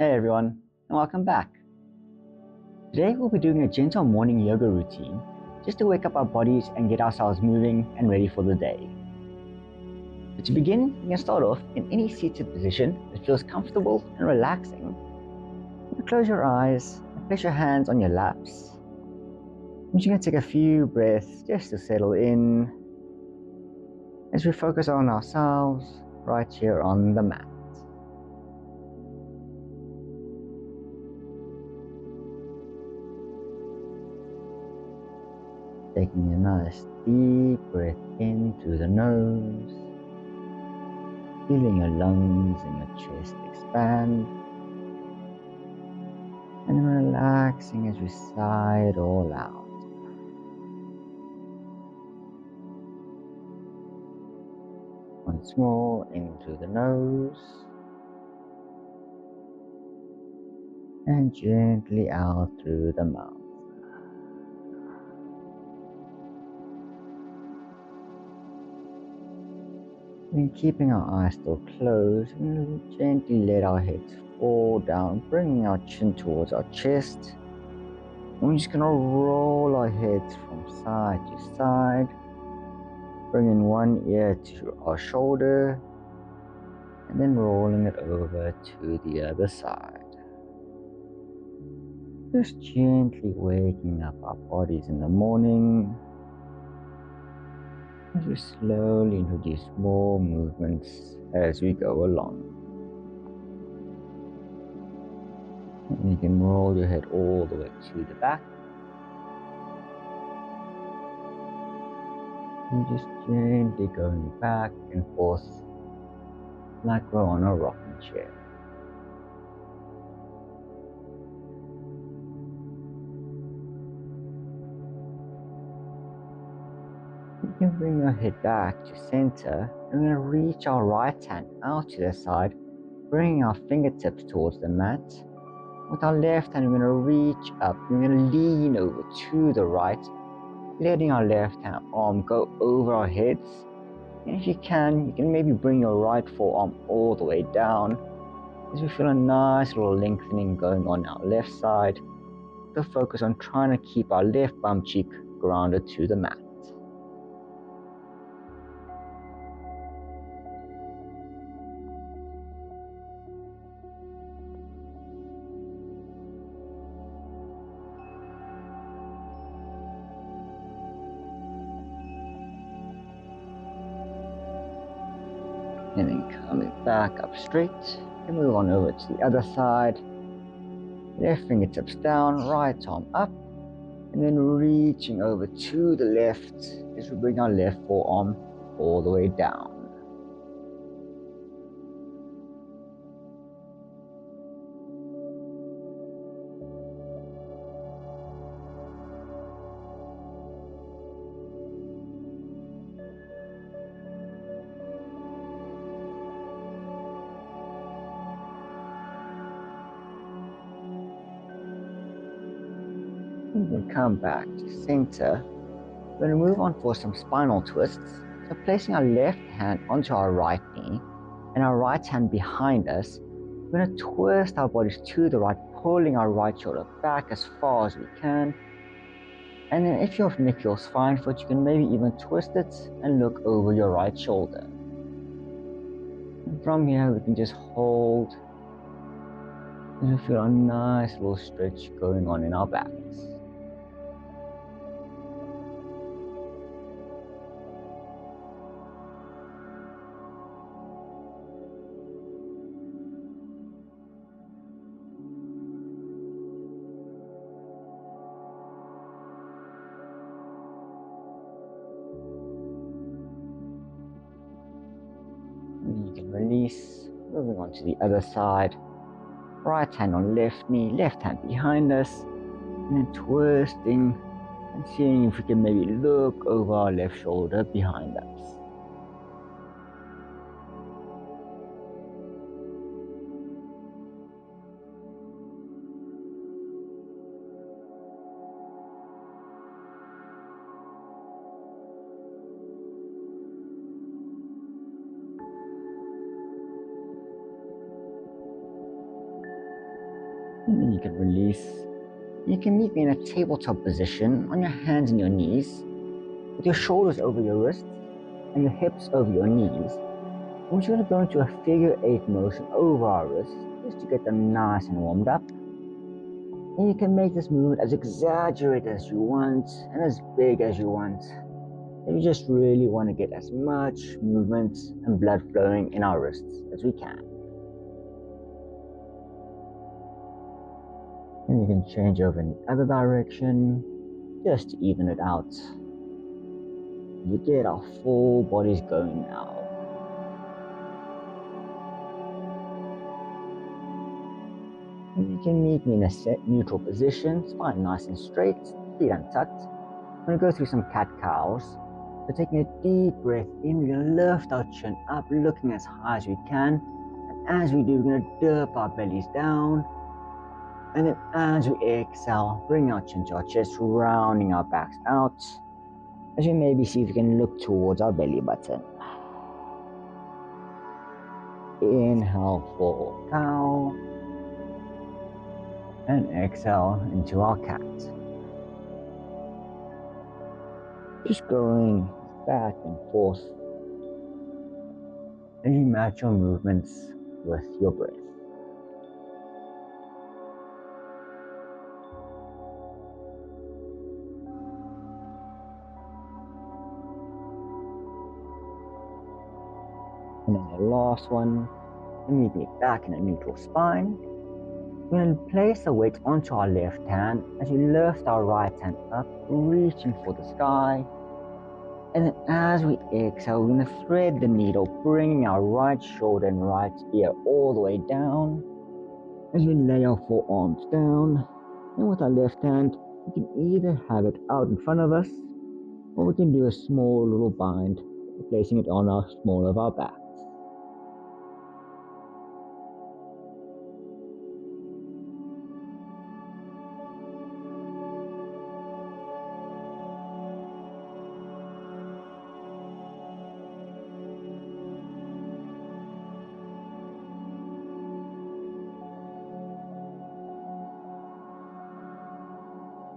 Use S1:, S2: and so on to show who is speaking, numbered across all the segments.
S1: Hey everyone, and welcome back. Today we'll be doing a gentle morning yoga routine just to wake up our bodies and get ourselves moving and ready for the day. So to begin, you can start off in any seated position that feels comfortable and relaxing. You close your eyes and place your hands on your laps. I'm just going to take a few breaths just to settle in as we focus on ourselves right here on the mat. Taking a nice deep breath in through the nose, feeling your lungs and your chest expand, and then relaxing as we sigh it all out. Once more, in through the nose, and gently out through the mouth. And keeping our eyes still closed, and gently let our heads fall down, bringing our chin towards our chest. And we're just going to roll our heads from side to side, bringing one ear to our shoulder, and then rolling it over to the other side. Just gently waking up our bodies in the morning as we slowly introduce more movements as we go along. And you can roll your head all the way to the back. And just gently going back and forth like we're on a rocking chair. You can bring your head back to center, and we're going to reach our right hand out to the side, bringing our fingertips towards the mat. With our left hand, we're going to reach up, we're going to lean over to the right, letting our left hand arm go over our heads. And if you can maybe bring your right forearm all the way down, as we feel a nice little lengthening going on our left side. To focus on trying to keep our left bum cheek grounded to the mat. And then coming back up straight, and move on over to the other side. Left fingertips down, right arm up, and then reaching over to the left as we bring our left forearm all the way down. And then come back to center. We're going to move on for some spinal twists. So placing our left hand onto our right knee and our right hand behind us, we're going to twist our bodies to the right, pulling our right shoulder back as far as we can. And then if your neck feels fine for it, you can maybe even twist it and look over your right shoulder. And from here, we can just hold and feel a nice little stretch going on in our backs. And you can release, moving on to the other side. Right hand on left knee, left hand behind us, and then twisting and seeing if we can maybe look over our left shoulder behind us. And then you can release. You can meet me in a tabletop position on your hands and your knees, with your shoulders over your wrists and your hips over your knees. We're just going to go into a figure 8 motion over our wrists just to get them nice and warmed up. And you can make this movement as exaggerated as you want and as big as you want. And we just really want to get as much movement and blood flowing in our wrists as we can. And you can change over in the other direction just to even it out. We get our full bodies going now. And you can meet me in a set neutral position, spine nice and straight, feet untucked. I'm going to go through some cat-cows. So taking a deep breath in, we're going to lift our chin up, looking as high as we can. And as we do, we're going to dip our bellies down. And then as we exhale, bring our chin to our chest, rounding our backs out. As we maybe see if we can look towards our belly button. Inhale for cow. And exhale into our cat. Just going back and forth as you match your movements with your breath. And then the last one, meet me back in a neutral spine. We're going to place the weight onto our left hand as we lift our right hand up, reaching for the sky. And then as we exhale, we're going to thread the needle, bringing our right shoulder and right ear all the way down. As we lay our forearms down, and with our left hand, we can either have it out in front of us, or we can do a small little bind, placing it on our small of our backs.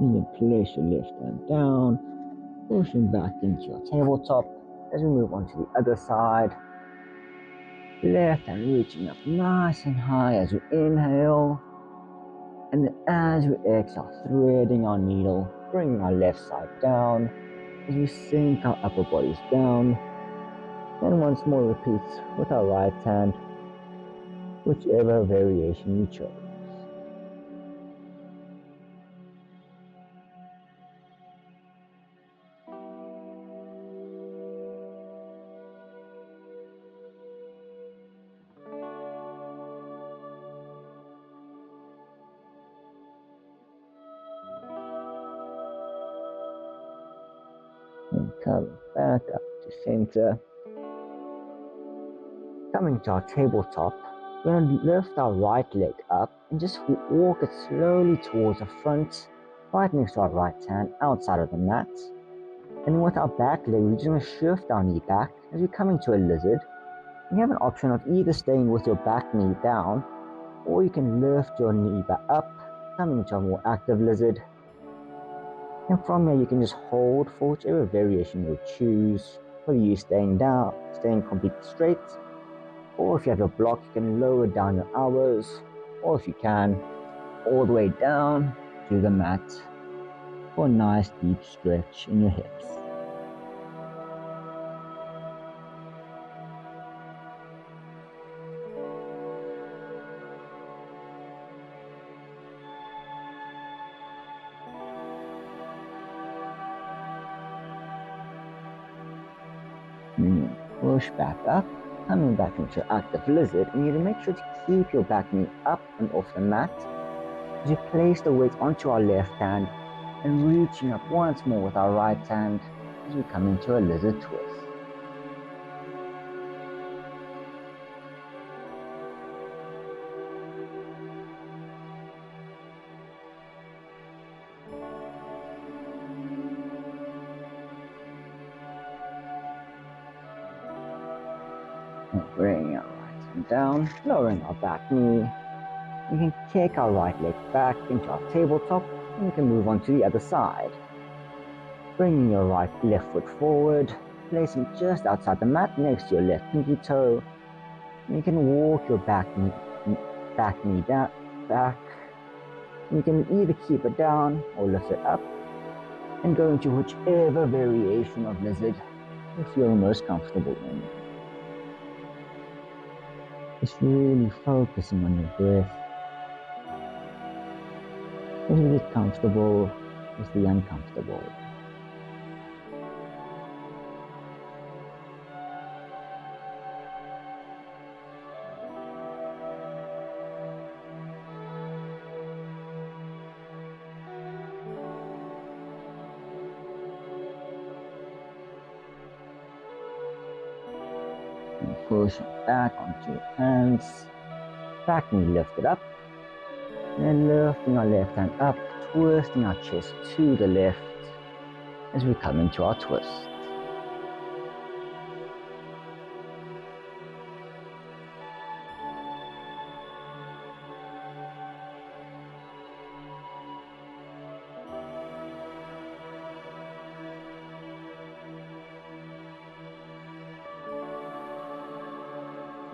S1: And you place your left hand down, pushing back into your tabletop as we move on to the other side. Left hand reaching up nice and high as we inhale. And then as we exhale, threading our needle, bringing our left side down as we sink our upper bodies down. And once more repeat with our right hand, whichever variation you chose. And come back up to center. Coming to our tabletop, we're going to lift our right leg up and just walk it slowly towards the front, right next to our right hand, outside of the mat. And then with our back leg, we're just going to shift our knee back as we come into a lizard. You have an option of either staying with your back knee down, or you can lift your knee back up, coming into a more active lizard. And from here, you can just hold for whichever variation you choose, whether you're staying down, staying completely straight, or if you have a block, you can lower down your elbows, or if you can, all the way down to the mat for a nice deep stretch in your hips. And push back up, coming back into active lizard, and you need to make sure to keep your back knee up and off the mat as you place the weight onto our left hand and reaching up once more with our right hand as we come into a lizard twist. And bringing our right hand down, lowering our back knee. We can kick our right leg back into our tabletop and we can move on to the other side. Bringing your left foot forward, placing just outside the mat next to your left pinky toe. And you can walk your back knee down, back. You can either keep it down or lift it up and go into whichever variation of lizard you feel most comfortable in. Just really focusing on your breath. As you get comfortable with the uncomfortable. And pushing back onto your hands. Back knee lifted up. And then lifting our left hand up, twisting our chest to the left as we come into our twist.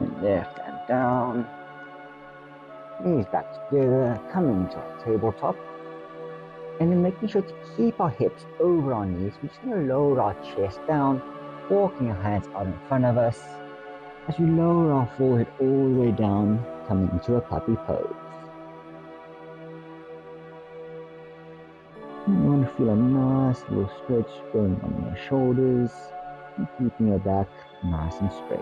S1: And left hand down. Knees back together, coming into our tabletop. And then making sure to keep our hips over our knees. We're just going to lower our chest down, walking our hands out in front of us as we lower our forehead all the way down, coming into a puppy pose. And you want to feel a nice little stretch going on your shoulders and keeping your back nice and straight.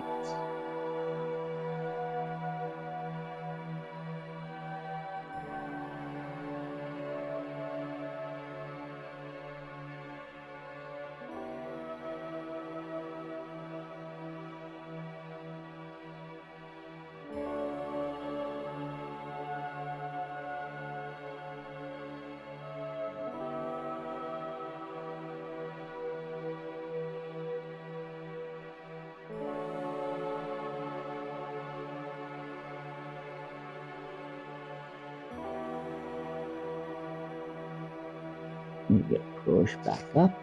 S1: You get pushed back up.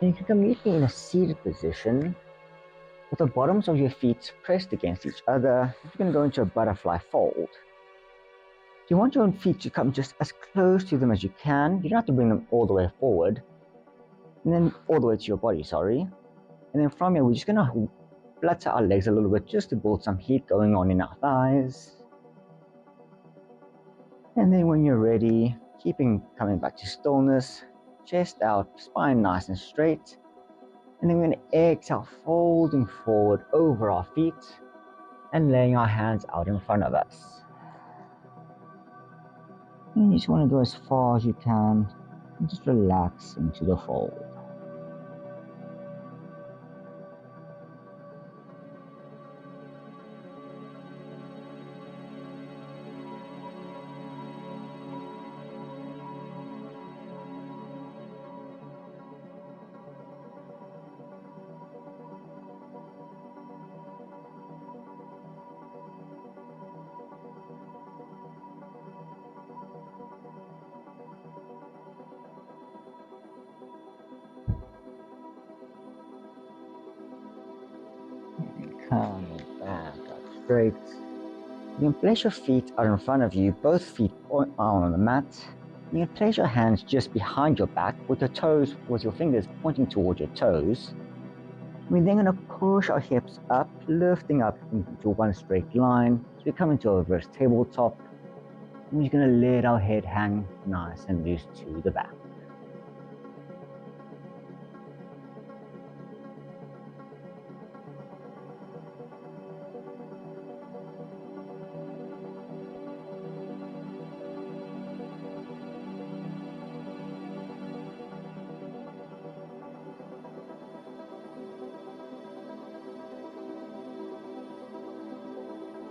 S1: And you can come meet me in a seated position with the bottoms of your feet pressed against each other. You can go into a butterfly fold. You want your feet to come just as close to them as you can. You don't have to bring them all the way forward. And then all the way to your body, sorry. And then from here, we're just going to flutter our legs a little bit just to build some heat going on in our thighs. And then when you're ready, coming back to stillness, chest out, spine nice and straight. And then we're going to exhale, folding forward over our feet and laying our hands out in front of us. And you just want to go as far as you can and just relax into the fold. Coming back up straight. You can place your feet out in front of you, both feet on the mat. You can place your hands just behind your back with your fingers pointing towards your toes. We're then going to push our hips up, lifting up into one straight line. So we come into a reverse tabletop. And we're just going to let our head hang nice and loose to the back.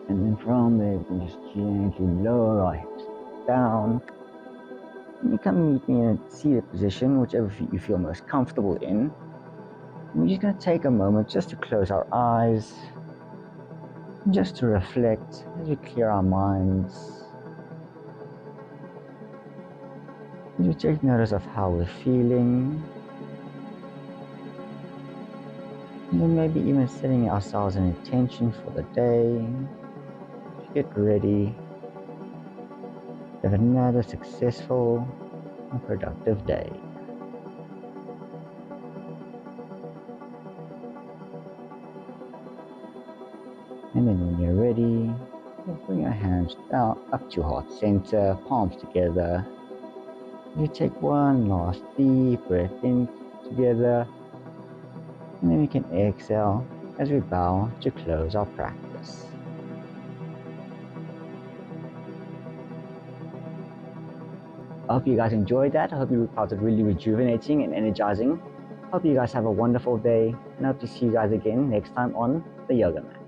S1: And then from there, we can just gently lower our hips down. And you can meet me in a seated position, whichever you feel most comfortable in. And we're just going to take a moment just to close our eyes, just to reflect as we clear our minds, as we take notice of how we're feeling, and then maybe even setting ourselves an intention for the day to get ready to have another successful and productive day. And then when you're ready, bring your hands down up to heart center, palms together. You take one last deep breath in together, and then we can exhale as we bow to close our practice. I hope you guys enjoyed that. I hope you found it really rejuvenating and energizing. Hope you guys have a wonderful day, and I hope to see you guys again next time on the Yoga Mat.